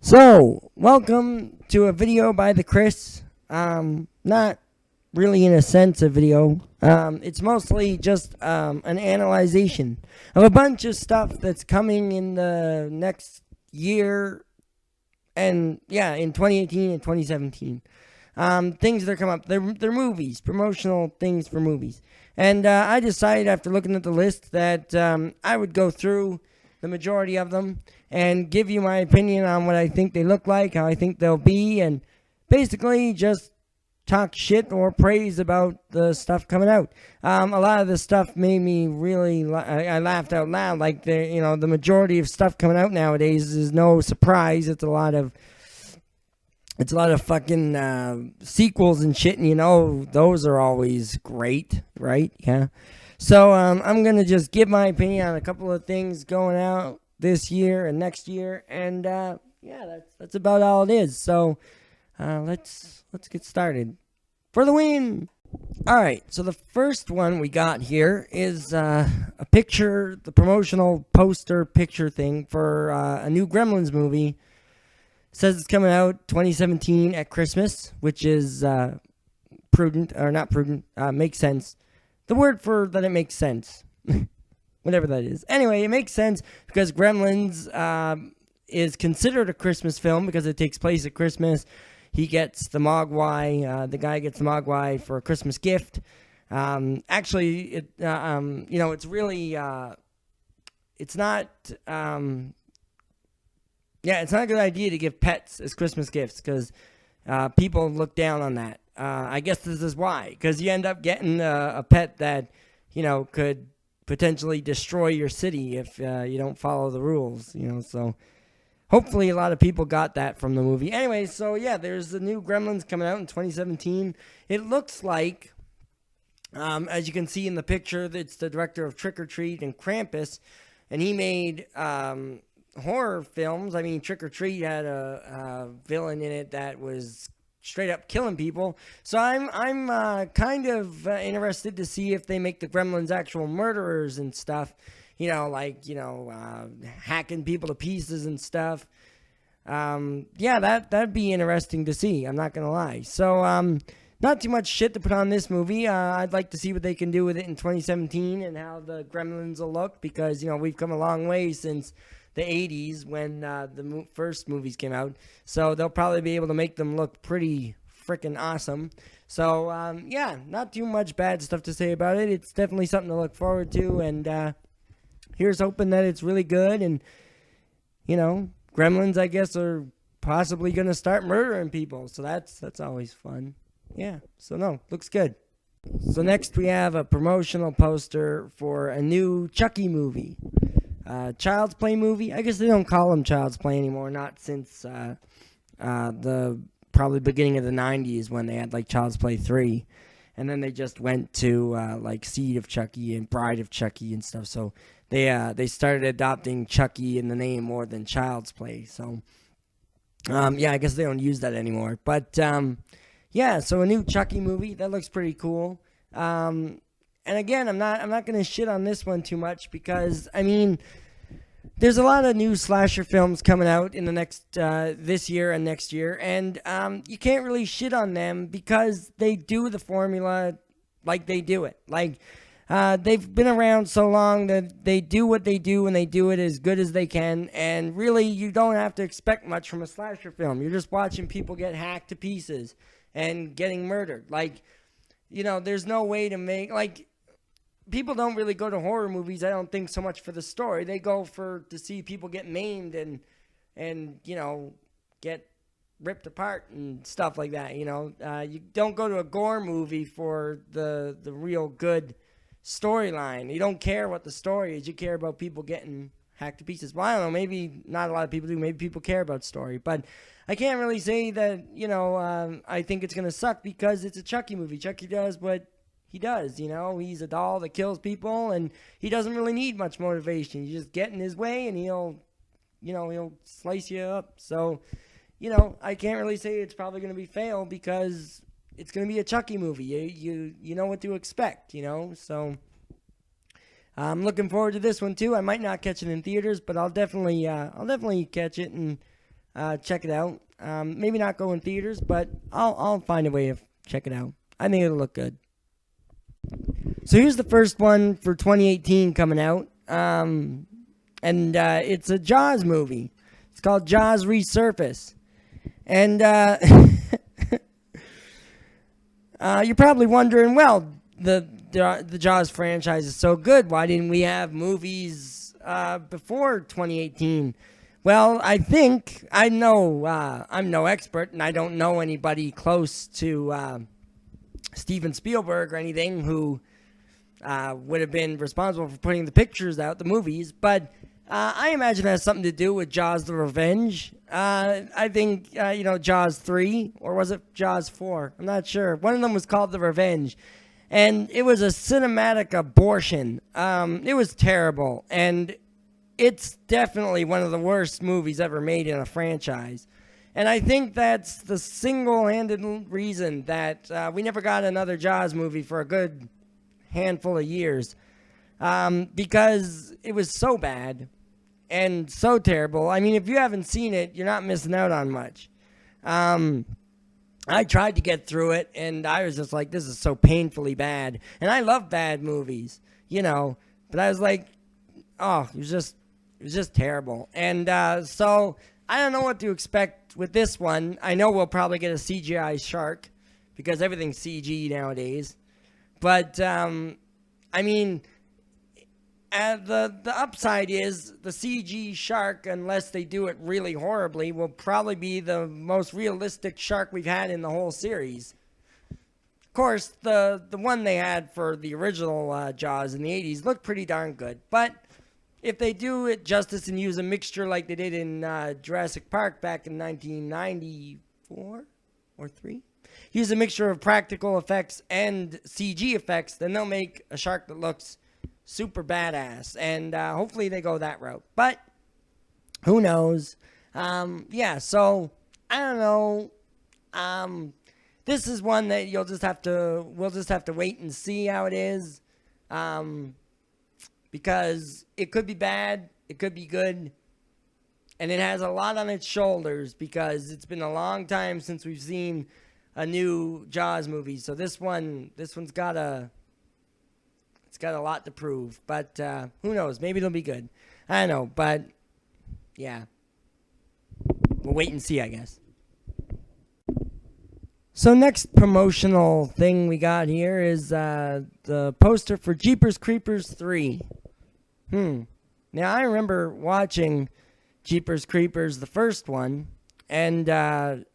So, welcome to a video by the Chris. Not really in a sense a video. It's mostly just an analyzation of a bunch of stuff that's coming in the next year and, in 2018 and 2017. Things that are coming up. They're movies, promotional things for movies. And I decided after looking at the list that I would go through the majority of them and give you my opinion on what I think they look like, how I think they'll be, and basically just talk shit or praise about the stuff coming out. A lot of the stuff made me really, I laughed out loud. Like, the majority of stuff coming out nowadays is no surprise. It's a lot of fucking sequels and shit, and those are always great, right? Yeah. So I'm going to just give my opinion on a couple of things going out this year and next year, and that's about all it is. So let's get started. For the win! Alright, so the first one we got here is a picture, the promotional poster picture thing for a new Gremlins movie. It says it's coming out 2017 at Christmas, which is prudent, or not prudent, makes sense. The word for that it makes sense. Whatever that is. Anyway, it makes sense because Gremlins is considered a Christmas film because it takes place at Christmas. He gets the Mogwai, the guy gets the Mogwai for a Christmas gift. Actually, it's really, it's not, it's not a good idea to give pets as Christmas gifts because people look down on that. I guess this is why, because you end up getting a pet that, could potentially destroy your city if you don't follow the rules, so hopefully a lot of people got that from the movie. Anyway, so there's the new Gremlins coming out in 2017. It looks like, as you can see in the picture, it's the director of Trick or Treat and Krampus, and he made horror films. I mean, Trick or Treat had a villain in it that was straight up killing people. So I'm kind of interested to see if they make the Gremlins actual murderers and stuff. Hacking people to pieces and stuff. That'd be interesting to see. I'm not gonna lie. So not too much shit to put on this movie. I'd like to see what they can do with it in 2017 and how the Gremlins will look because we've come a long way since the 80s when the first movies came out. So they'll probably be able to make them look pretty freaking awesome. So, not too much bad stuff to say about it. It's definitely something to look forward to. And here's hoping that it's really good. And, Gremlins, I guess, are possibly going to start murdering people. So that's always fun. Yeah, so no, looks good. So next we have a promotional poster for a new Chucky movie. Child's Play movie. I guess they don't call them Child's Play anymore. Not since the probably beginning of the 90s when they had like Child's Play 3. And then they just went to like Seed of Chucky and Bride of Chucky and stuff. So they started adopting Chucky in the name more than Child's Play. So I guess they don't use that anymore. But so a new Chucky movie. That looks pretty cool. And again, I'm not going to shit on this one too much because, there's a lot of new slasher films coming out in the next, this year and next year, and you can't really shit on them because they do the formula like they do it. Like, they've been around so long that they do what they do and they do it as good as they can, and really, you don't have to expect much from a slasher film. You're just watching people get hacked to pieces and getting murdered. Like, there's no way to make, like, people don't really go to horror movies, I don't think, so much for the story. They go to see people get maimed and get ripped apart and stuff like that, You don't go to a gore movie for the real good storyline. You don't care what the story is. You care about people getting hacked to pieces. Well, I don't know. Maybe not a lot of people do. Maybe people care about story. But I can't really say that, I think it's going to suck because it's a Chucky movie. Chucky does what he does, he's a doll that kills people, and he doesn't really need much motivation. You just get in his way, and he'll slice you up. So, I can't really say it's probably going to be fail because it's going to be a Chucky movie. You know what to expect, So, I'm looking forward to this one too. I might not catch it in theaters, but I'll definitely catch it and check it out. Maybe not go in theaters, but I'll find a way to check it out. I think it'll look good. So here's the first one for 2018 coming out. And it's a Jaws movie. It's called Jaws Resurface. And you're probably wondering, well, the Jaws franchise is so good. Why didn't we have movies before 2018? Well, I know I'm no expert, and I don't know anybody close to Steven Spielberg or anything who would have been responsible for putting the pictures out, the movies. But I imagine it has something to do with Jaws the Revenge. I think, Jaws 3, or was it Jaws 4? I'm not sure. One of them was called The Revenge. And it was a cinematic abortion. It was terrible. And it's definitely one of the worst movies ever made in a franchise. And I think that's the single-handed reason that we never got another Jaws movie for a good handful of years. Because it was so bad and so terrible. I mean, if you haven't seen it, you're not missing out on much. I tried to get through it, and I was just like, this is so painfully bad. And I love bad movies, but I was like, oh, it was just terrible. And so I don't know what to expect with this one. I know we'll probably get a CGI shark because everything's CG nowadays. But, I mean, the upside is the CG shark, unless they do it really horribly, will probably be the most realistic shark we've had in the whole series. Of course, the one they had for the original Jaws in the 80s looked pretty darn good. But if they do it justice and use a mixture like they did in Jurassic Park back in 1994 or 3, use a mixture of practical effects and CG effects, then they'll make a shark that looks super badass. And hopefully they go that route. But who knows? So I don't know. This is one that we'll just have to wait and see how it is. Because it could be bad, it could be good, and it has a lot on its shoulders because it's been a long time since we've seen a new Jaws movie. So this one's got a lot to prove. But who knows? Maybe it'll be good. I don't know, but yeah, we'll wait and see, I guess. So next promotional thing we got here is the poster for Jeepers Creepers 3. Now, I remember watching Jeepers Creepers, the first one, and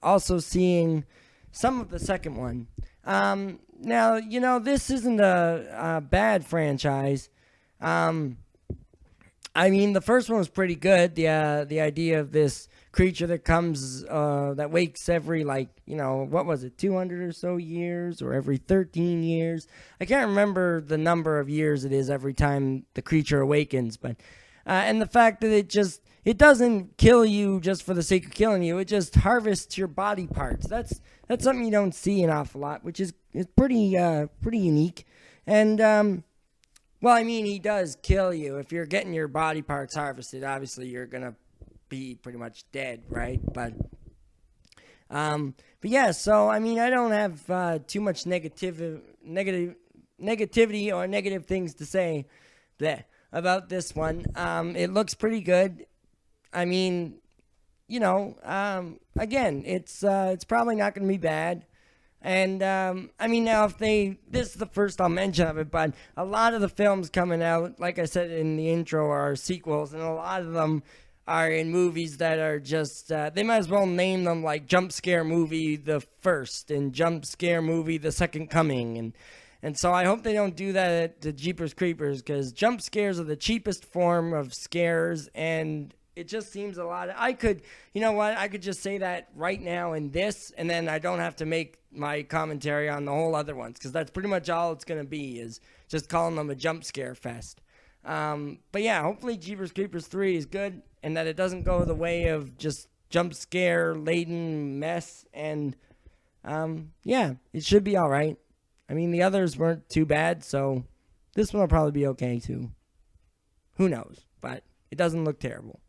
also seeing some of the second one. Now, this isn't a bad franchise. I mean, the first one was pretty good. The idea of this creature that comes, that wakes every, what was it, 200 or so years, or every 13 years. I can't remember the number of years it is every time the creature awakens, but, and the fact that it doesn't kill you just for the sake of killing you, it just harvests your body parts. That's something you don't see an awful lot, which is pretty unique. And, well, I mean, he does kill you. If you're getting your body parts harvested, obviously you're gonna be pretty much dead, right? But yeah, so I mean, I don't have too much negativity or negative things to say about this one. It looks pretty good. I mean, again, it's probably not going to be bad. And, I mean, now this is the first I'll mention of it, but a lot of the films coming out, like I said in the intro, are sequels, and a lot of them are in movies that are just, they might as well name them like Jump Scare Movie the First and Jump Scare Movie the Second Coming. And so I hope they don't do that at the Jeepers Creepers, because jump scares are the cheapest form of scares, and it just seems a lot. I could just say that right now in this, and then I don't have to make my commentary on the whole other ones, because that's pretty much all it's going to be, is just calling them a jump scare fest. But yeah, hopefully Jeepers Creepers 3 is good, and that it doesn't go the way of just jump scare laden mess. And yeah, it should be all right. I mean, the others weren't too bad, so this one will probably be okay too. Who knows? But it doesn't look terrible.